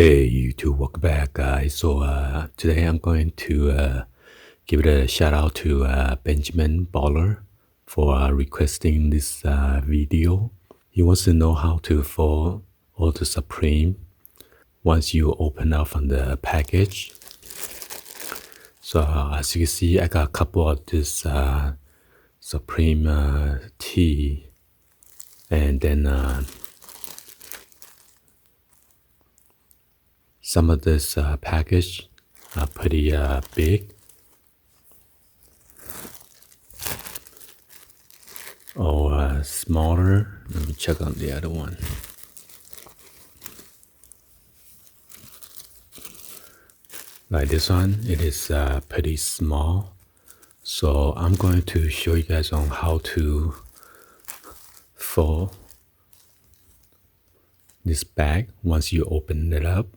Hey YouTube, welcome back guys. Today I'm going to give it a shout out to Benjamin Baller for requesting this video. He wants to know how to fold Ultra Supreme once you open up from the package. As you can see, I got a couple of this Supreme tea, and then some of this package are pretty big. Or smaller. Let me check on the other one. Like this one, it is pretty small. So I'm going to show you guys on how to fold this bag once you open it up.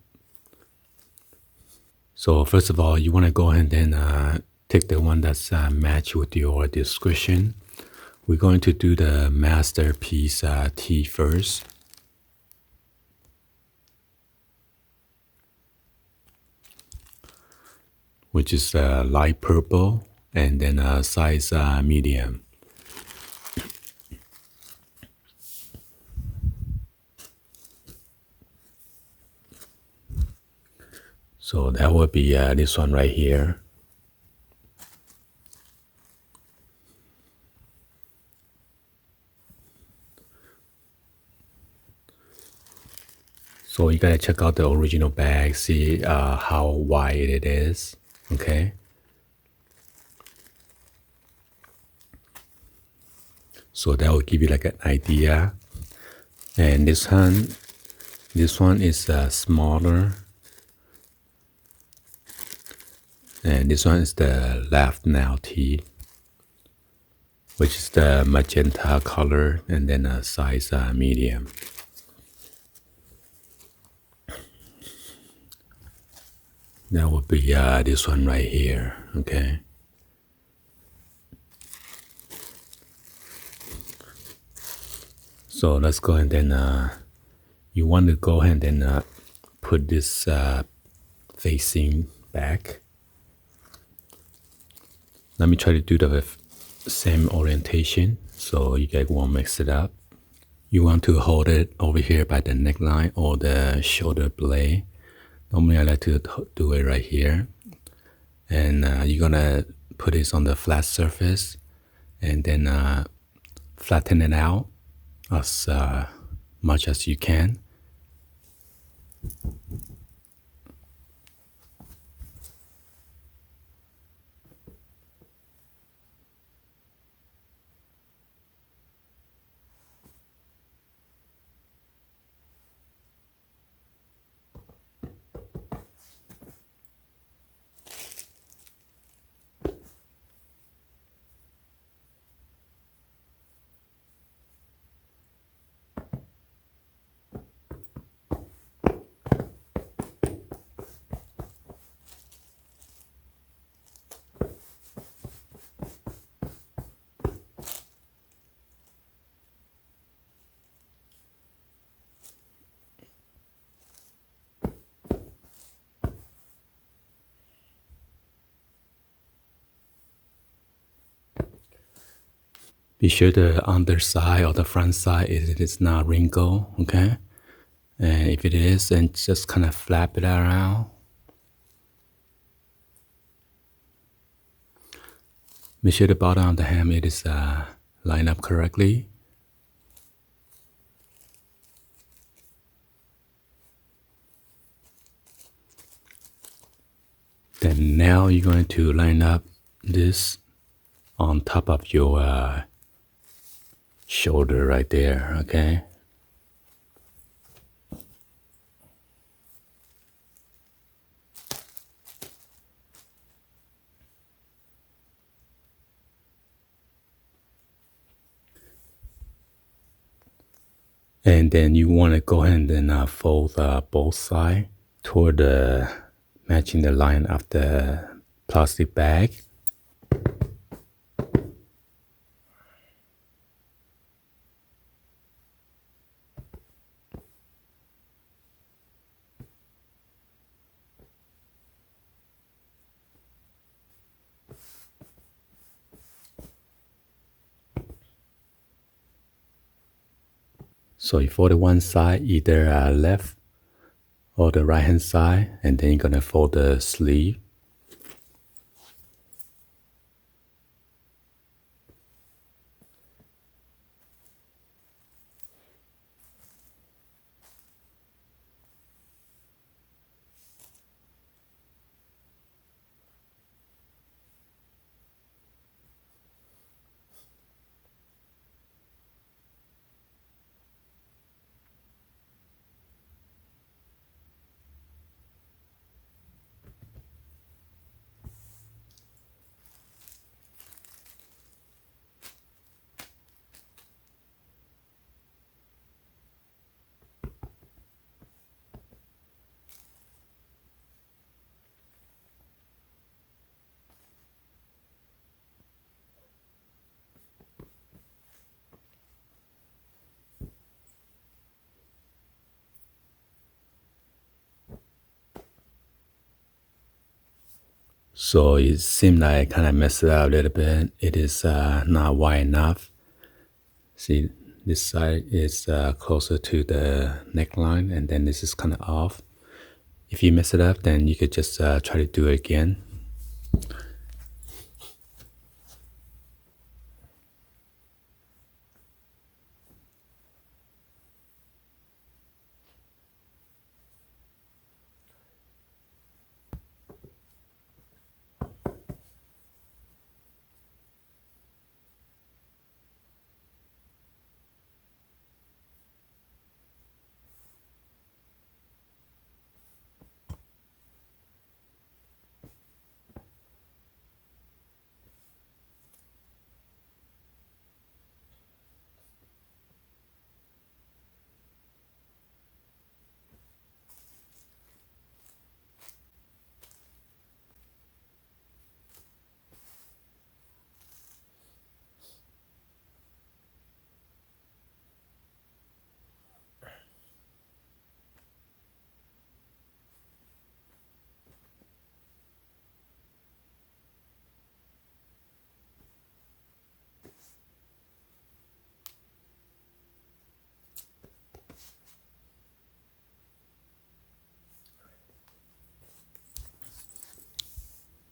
So first of all, you want to go ahead and take the one that's matched with your description. We're going to do the masterpiece tea first. Which is light purple and then size medium. So that would be this one right here. So you gotta check out the original bag, see how wide it is, okay? So that will give you like an idea. And this one is smaller. And this one is the Laugh Now tea, which is the magenta color and then a size medium. That would be this one right here, okay? So let's go ahead and you want to go ahead and put this facing back. Let me try to do the same orientation so you guys won't mix it up. You want to hold it over here by the neckline or the shoulder blade. Normally I like to do it right here. And you're gonna put this on the flat surface and then flatten it out as much as you can. Be sure the underside or the front side is not wrinkled, okay? And if it is, then just kind of flap it around. Make sure the bottom of the hem is lined up correctly. Then now you're going to line up this on top of your shoulder right there, okay? And then you want to go ahead and fold both sides toward matching the line of the plastic bag. So you fold it one side, either left or the right hand side, and then you're gonna fold the sleeve. So it seemed like I kind of messed it up a little bit. It is not wide enough. See, this side is closer to the neckline, and then this is kind of off. If you mess it up, then you could just try to do it again.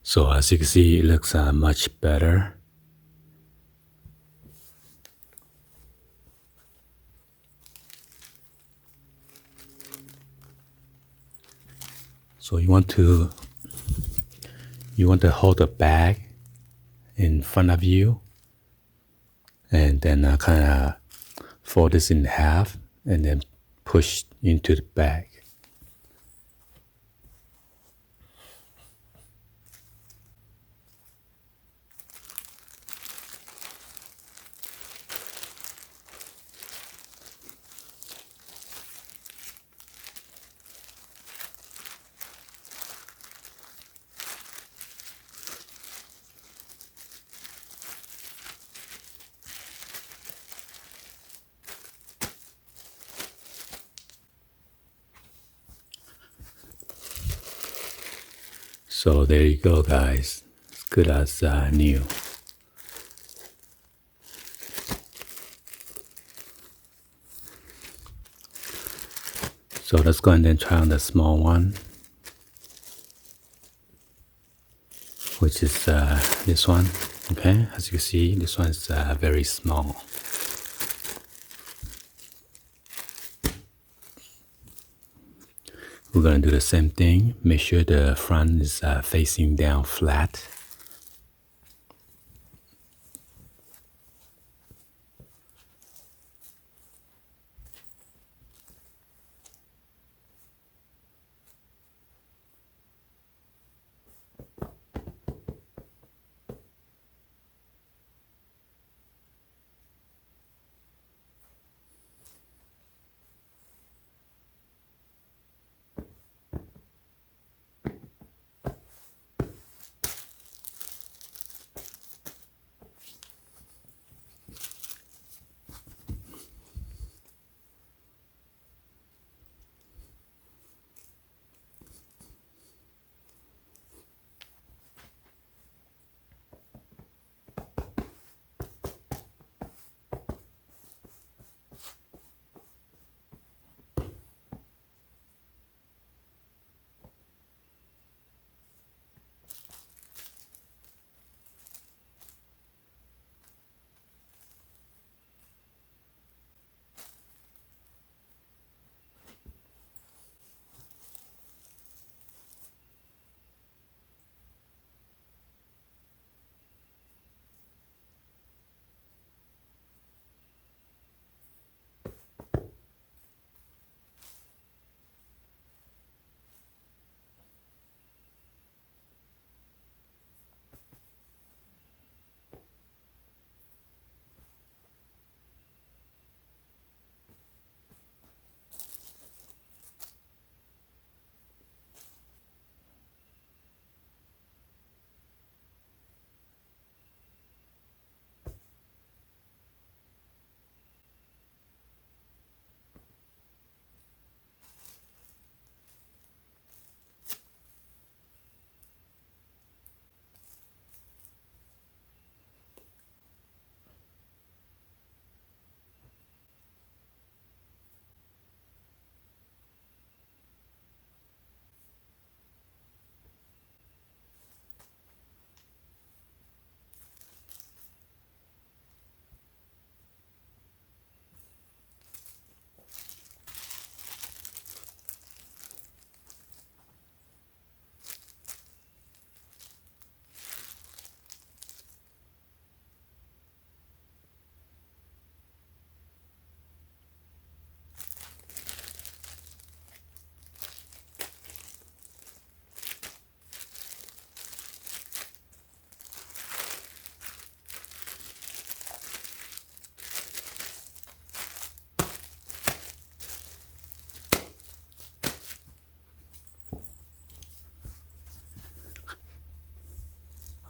So as you can see, it looks much better. So you want to hold the bag in front of you, and then kind of fold this in half, and then push into the bag. So there you go, guys. As good as new. So let's go and then try on the small one, which is this one. Okay, as you can see, this one is very small. We're gonna do the same thing. Make sure the front is facing down flat.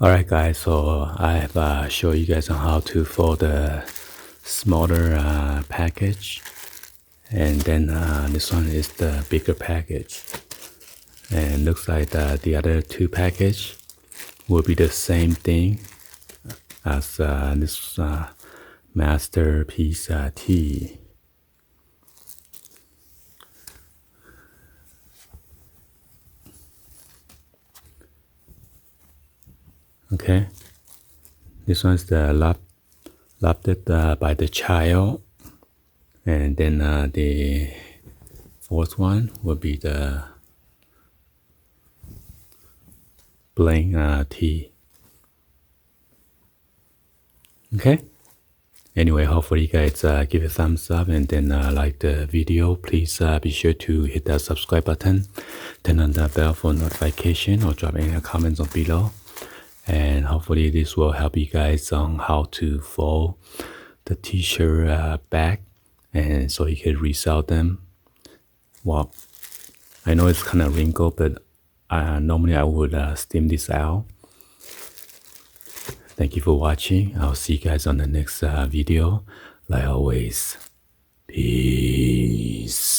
Alright guys, so I have show you guys on how to fold the smaller package, and then this one is the bigger package, and looks like the other two package will be the same thing as this masterpiece tea. Okay, this one's the adopted by the child, and then the fourth one will be the plain tea. Okay. Anyway, hopefully you guys give it a thumbs up and then like the video. Please be sure to hit that subscribe button, turn on the bell for notification, or drop any comments on below. And hopefully this will help you guys on how to fold the t-shirt back, and so you can resell them. Well, I know it's kind of wrinkled, but normally I would steam this out. Thank you for watching. I'll see you guys on the next video. Like always, peace.